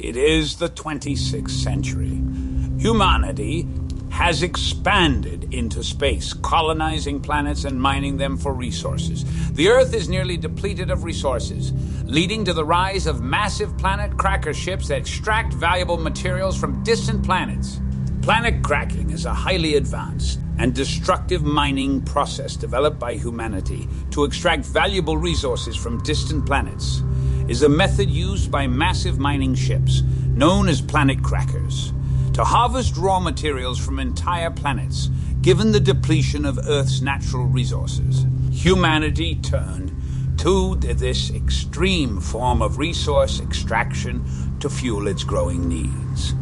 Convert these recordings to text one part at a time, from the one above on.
It is the 26th century. Humanity has expanded into space, colonizing planets and mining them for resources. The Earth is nearly depleted of resources, leading to the rise of massive planet cracker ships that extract valuable materials from distant planets. Planet cracking is a highly advanced and destructive mining process developed by humanity to extract valuable resources from distant planets. It is a method used by massive mining ships, known as planet crackers, to harvest raw materials from entire planets, given the depletion of Earth's natural resources. Humanity turned to this extreme form of resource extraction to fuel its growing needs.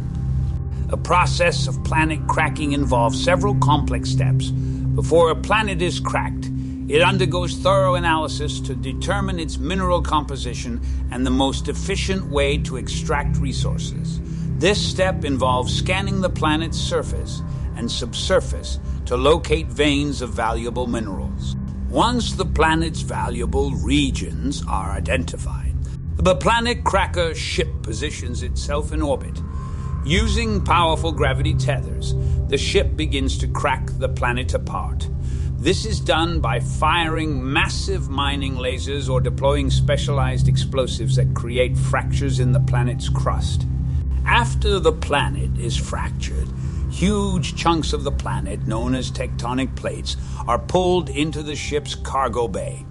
The process of planet cracking involves several complex steps. Before a planet is cracked, it undergoes thorough analysis to determine its mineral composition and the most efficient way to extract resources. This step involves scanning the planet's surface and subsurface to locate veins of valuable minerals. Once the planet's valuable regions are identified, the planet cracker ship positions itself in orbit. Using powerful gravity tethers, the ship begins to crack the planet apart. This is done by firing massive mining lasers or deploying specialized explosives that create fractures in the planet's crust. After the planet is fractured, huge chunks of the planet, known as tectonic plates, are pulled into the ship's cargo bay.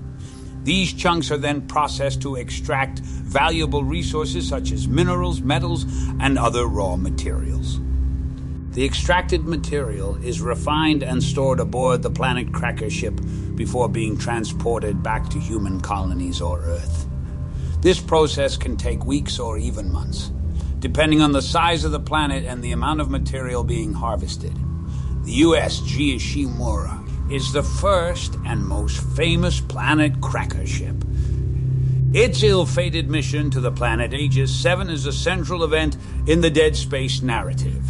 These chunks are then processed to extract valuable resources such as minerals, metals, and other raw materials. The extracted material is refined and stored aboard the planet cracker ship before being transported back to human colonies or Earth. This process can take weeks or even months, depending on the size of the planet and the amount of material being harvested. The USG Ishimura is the first and most famous planet cracker ship. Its ill-fated mission to the planet Aegis 7 is a central event in the Dead Space narrative.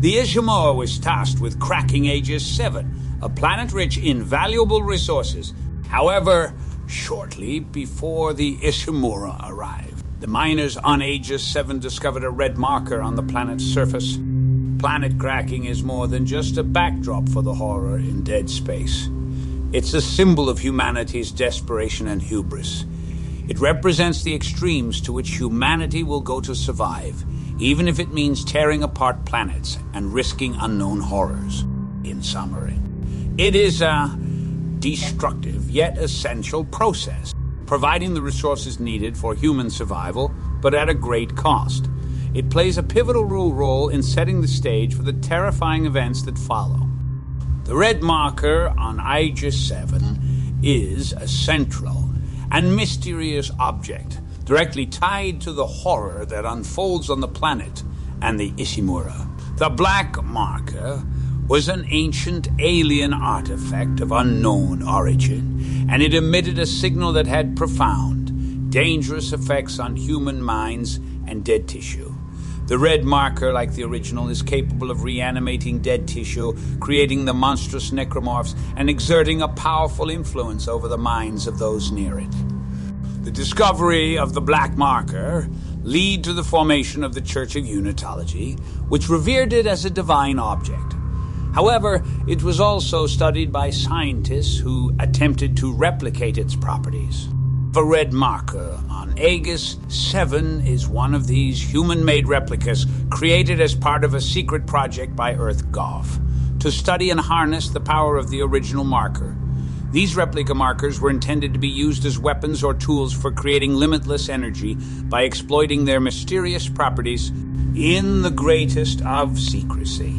The Ishimura was tasked with cracking Aegis 7, a planet rich in valuable resources. However, shortly before the Ishimura arrived, the miners on Aegis 7 discovered a red marker on the planet's surface. Planet cracking is more than just a backdrop for the horror in Dead Space. It's a symbol of humanity's desperation and hubris. It represents the extremes to which humanity will go to survive, even if it means tearing apart planets and risking unknown horrors. In summary, it is a destructive yet essential process, providing the resources needed for human survival, but at a great cost. It plays a pivotal role in setting the stage for the terrifying events that follow. The red marker on Aegis 7 is a central and mysterious object, directly tied to the horror that unfolds on the planet and the Ishimura. The black marker was an ancient alien artifact of unknown origin, and it emitted a signal that had profound, dangerous effects on human minds and dead tissue. The red marker, like the original, is capable of reanimating dead tissue, creating the monstrous necromorphs, and exerting a powerful influence over the minds of those near it. The discovery of the black marker led to the formation of the Church of Unitology, which revered it as a divine object. However, it was also studied by scientists who attempted to replicate its properties. The red marker on Aegis 7 is one of these human-made replicas created as part of a secret project by EarthGov to study and harness the power of the original marker. These replica markers were intended to be used as weapons or tools for creating limitless energy by exploiting their mysterious properties in the greatest of secrecy.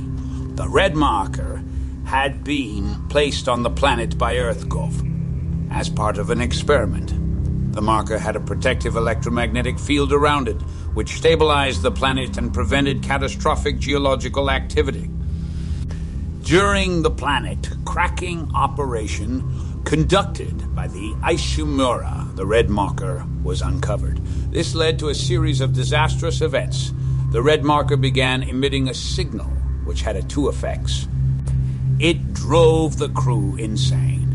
The red marker had been placed on the planet by EarthGov as part of an experiment. The marker had a protective electromagnetic field around it, which stabilized the planet and prevented catastrophic geological activity. During the planet cracking operation conducted by the Ishimura, the red marker was uncovered. This led to a series of disastrous events. The red marker began emitting a signal which had two effects. It drove the crew insane,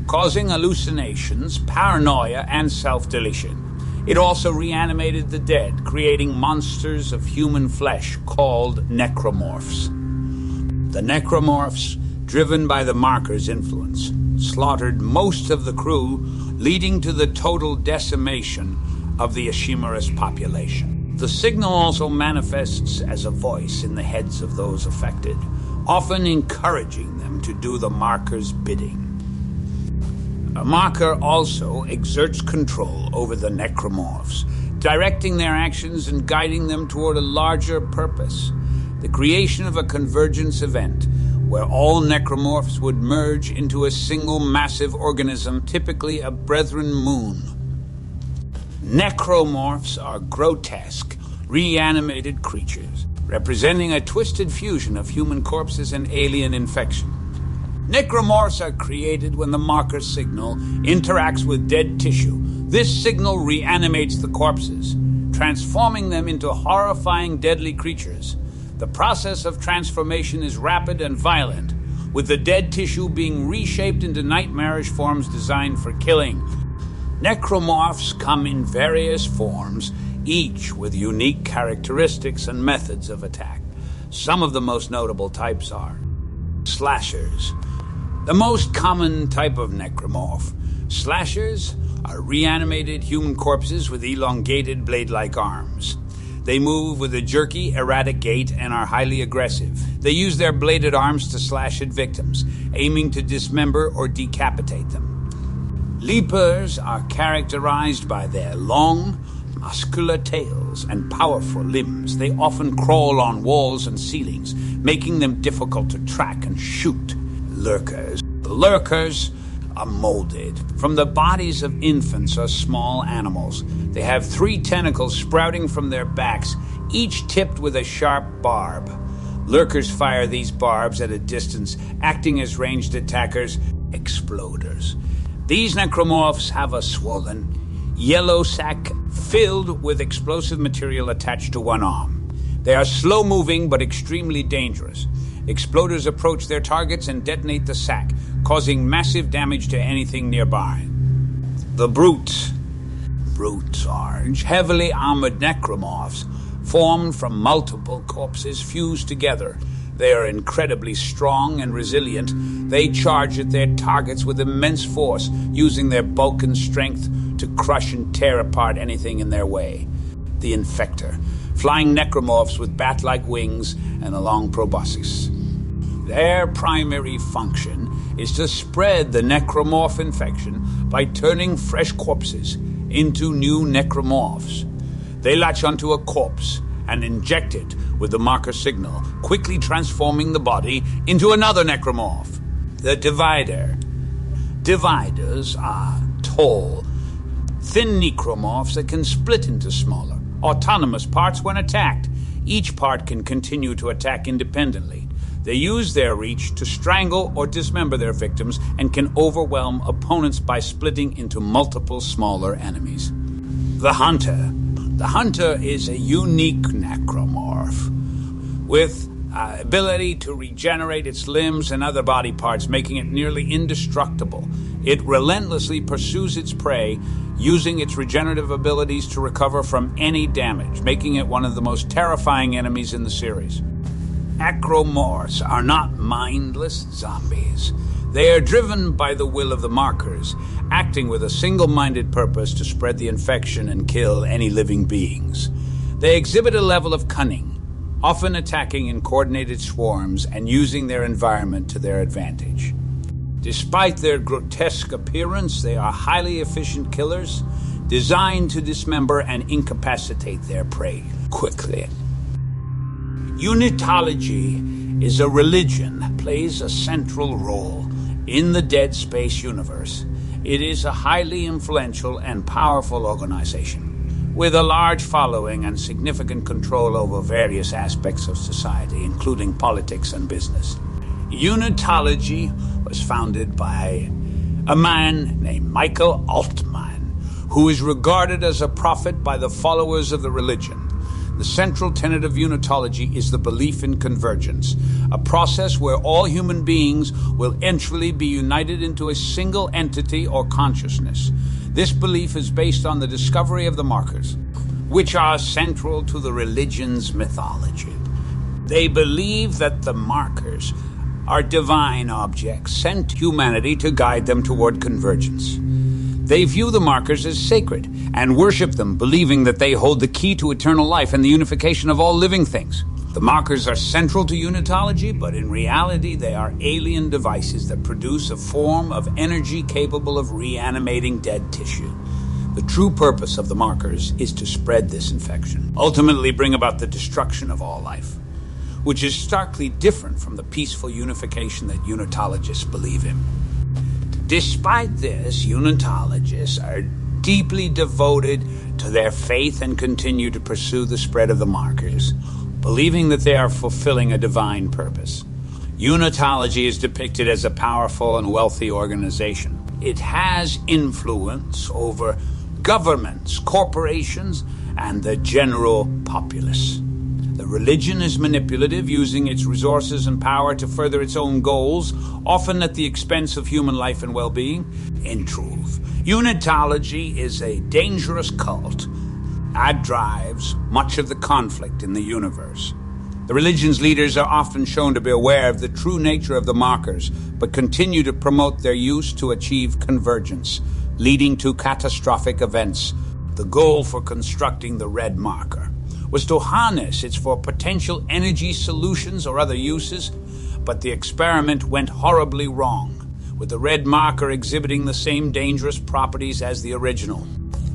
causing hallucinations, paranoia, and self-deletion. It also reanimated the dead, creating monsters of human flesh called necromorphs. The necromorphs, driven by the Marker's influence, slaughtered most of the crew, leading to the total decimation of the Ashimarist population. The signal also manifests as a voice in the heads of those affected, often encouraging them to do the Marker's bidding. A Marker also exerts control over the necromorphs, directing their actions and guiding them toward a larger purpose, the creation of a convergence event where all necromorphs would merge into a single massive organism, typically a brethren moon. Necromorphs are grotesque, reanimated creatures, representing a twisted fusion of human corpses and alien infection. Necromorphs are created when the Marker signal interacts with dead tissue. This signal reanimates the corpses, transforming them into horrifying, deadly creatures. The process of transformation is rapid and violent, with the dead tissue being reshaped into nightmarish forms designed for killing. Necromorphs come in various forms, each with unique characteristics and methods of attack. Some of the most notable types are slashers. The most common type of necromorph. Slashers are reanimated human corpses with elongated blade-like arms. They move with a jerky, erratic gait and are highly aggressive. They use their bladed arms to slash at victims, aiming to dismember or decapitate them. Leapers are characterized by their long, muscular tails and powerful limbs. They often crawl on walls and ceilings, making them difficult to track and shoot. Lurkers. The lurkers are molded from the bodies of infants or small animals. They have 3 tentacles sprouting from their backs, each tipped with a sharp barb. Lurkers fire these barbs at a distance, acting as ranged attackers, exploders. These necromorphs have a swollen, yellow sac filled with explosive material attached to one arm. They are slow-moving but extremely dangerous. Exploders approach their targets and detonate the sac, causing massive damage to anything nearby. The Brutes. Brutes are heavily armored necromorphs formed from multiple corpses fused together. They are incredibly strong and resilient. They charge at their targets with immense force, using their bulk and strength to crush and tear apart anything in their way. The Infector. Flying necromorphs with bat-like wings and a long proboscis. Their primary function is to spread the necromorph infection by turning fresh corpses into new necromorphs. They latch onto a corpse and inject it with the Marker signal, quickly transforming the body into another necromorph. The Divider. Dividers are tall, thin necromorphs that can split into smaller, autonomous parts when attacked. Each part can continue to attack independently. They use their reach to strangle or dismember their victims and can overwhelm opponents by splitting into multiple smaller enemies. The Hunter. The Hunter is a unique necromorph with ability to regenerate its limbs and other body parts, making it nearly indestructible. It relentlessly pursues its prey, using its regenerative abilities to recover from any damage, making it one of the most terrifying enemies in the series. Acromorphs are not mindless zombies. They are driven by the will of the Markers, acting with a single-minded purpose to spread the infection and kill any living beings. They exhibit a level of cunning, often attacking in coordinated swarms and using their environment to their advantage. Despite their grotesque appearance, they are highly efficient killers, designed to dismember and incapacitate their prey quickly. Unitology is a religion that plays a central role in the Dead Space universe. It is a highly influential and powerful organization with a large following and significant control over various aspects of society, including politics and business. Unitology was founded by a man named Michael Altman, who is regarded as a prophet by the followers of the religion. The central tenet of Unitology is the belief in convergence, a process where all human beings will eventually be united into a single entity or consciousness. This belief is based on the discovery of the markers, which are central to the religion's mythology. They believe that the markers are divine objects sent to humanity to guide them toward convergence. They view the markers as sacred and worship them, believing that they hold the key to eternal life and the unification of all living things. The markers are central to unitology, but in reality they are alien devices that produce a form of energy capable of reanimating dead tissue. The true purpose of the markers is to spread this infection, ultimately bring about the destruction of all life, which is starkly different from the peaceful unification that unitologists believe in. Despite this, unitologists are deeply devoted to their faith and continue to pursue the spread of the markers, believing that they are fulfilling a divine purpose. Unitology is depicted as a powerful and wealthy organization. It has influence over governments, corporations, and the general populace. The religion is manipulative, using its resources and power to further its own goals, often at the expense of human life and well-being. In truth, unitology is a dangerous cult that drives much of the conflict in the universe. The religion's leaders are often shown to be aware of the true nature of the markers, but continue to promote their use to achieve convergence, leading to catastrophic events. The goal for constructing the red marker was to harness it for potential energy solutions or other uses, but the experiment went horribly wrong, with the red marker exhibiting the same dangerous properties as the original.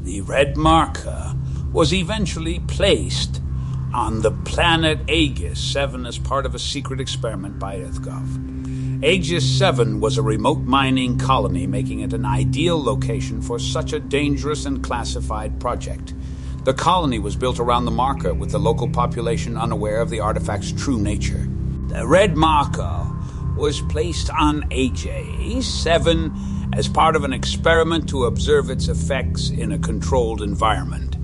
The red marker was eventually placed on the planet Aegis 7 as part of a secret experiment by EarthGov. Aegis 7 was a remote mining colony, making it an ideal location for such a dangerous and classified project. The colony was built around the marker, with the local population unaware of the artifact's true nature. The red marker was placed on Aegis 7 as part of an experiment to observe its effects in a controlled environment.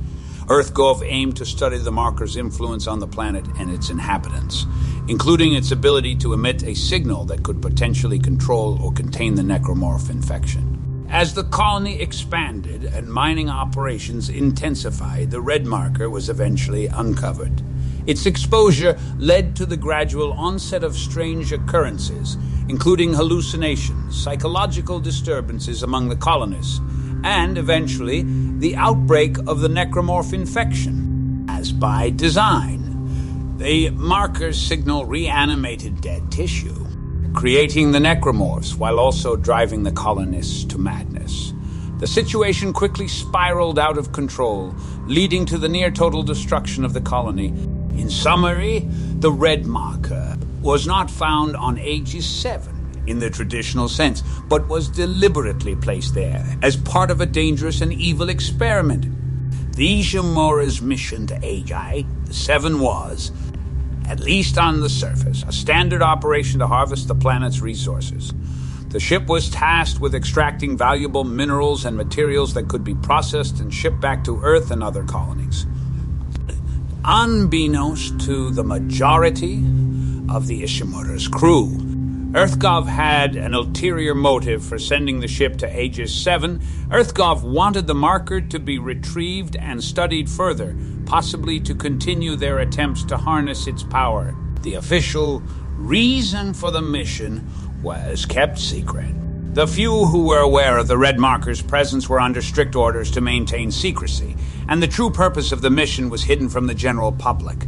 EarthGov aimed to study the marker's influence on the planet and its inhabitants, including its ability to emit a signal that could potentially control or contain the necromorph infection. As the colony expanded and mining operations intensified, the red marker was eventually uncovered. Its exposure led to the gradual onset of strange occurrences, including hallucinations, psychological disturbances among the colonists, and eventually the outbreak of the necromorph infection. As by design, the marker's signal reanimated dead tissue, creating the necromorphs while also driving the colonists to madness. The situation quickly spiraled out of control, leading to the near-total destruction of the colony. In summary, the red marker was not found on Aegis 7 in the traditional sense, but was deliberately placed there as part of a dangerous and evil experiment. The Ishimura's mission to Aegis 7 was, at least on the surface, a standard operation to harvest the planet's resources. The ship was tasked with extracting valuable minerals and materials that could be processed and shipped back to Earth and other colonies. Unbeknownst to the majority of the Ishimura's crew, EarthGov had an ulterior motive for sending the ship to Aegis 7. EarthGov wanted the marker to be retrieved and studied further, possibly to continue their attempts to harness its power. The official reason for the mission was kept secret. The few who were aware of the red marker's presence were under strict orders to maintain secrecy, and the true purpose of the mission was hidden from the general public.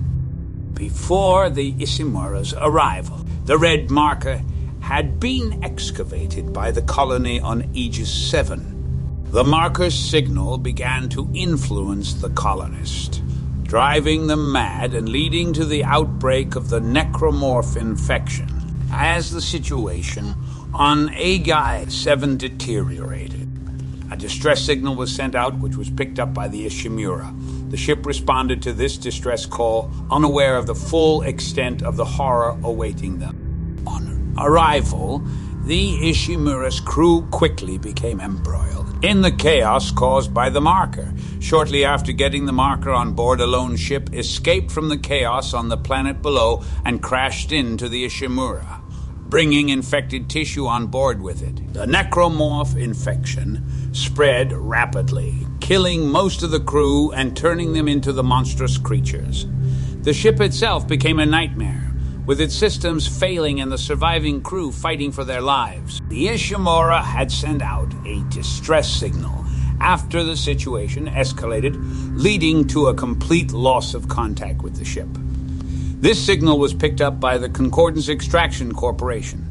Before the Ishimura's arrival, the red marker had been excavated by the colony on Aegis 7. The marker's signal began to influence the colonists, driving them mad and leading to the outbreak of the necromorph infection. As the situation on Aegis 7 deteriorated, a distress signal was sent out, which was picked up by the Ishimura. The ship responded to this distress call, unaware of the full extent of the horror awaiting them. On arrival, the Ishimura's crew quickly became embroiled in the chaos caused by the marker. Shortly after getting the marker on board, a lone ship escaped from the chaos on the planet below and crashed into the Ishimura. bringing infected tissue on board with it. The necromorph infection spread rapidly, killing most of the crew and turning them into the monstrous creatures. The ship itself became a nightmare, with its systems failing and the surviving crew fighting for their lives. The Ishimura had sent out a distress signal after the situation escalated, leading to a complete loss of contact with the ship. This signal was picked up by the Concordance Extraction Corporation,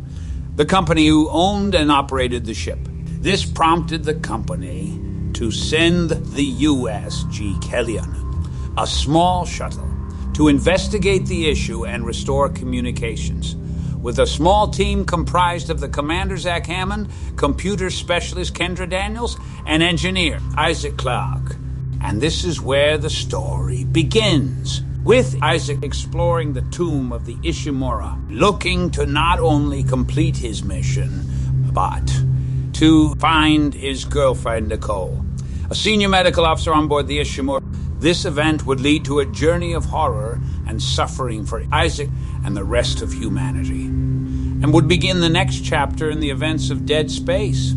the company who owned and operated the ship. This prompted the company to send the USG Kellion, a small shuttle, to investigate the issue and restore communications. With a small team comprised of the commander, Zach Hammond, computer specialist Kendra Daniels, and engineer Isaac Clarke. And this is where the story begins, with Isaac exploring the tomb of the Ishimura, looking to not only complete his mission, but to find his girlfriend, Nicole, a senior medical officer on board the Ishimura. This event would lead to a journey of horror and suffering for Isaac and the rest of humanity, and would begin the next chapter in the events of Dead Space.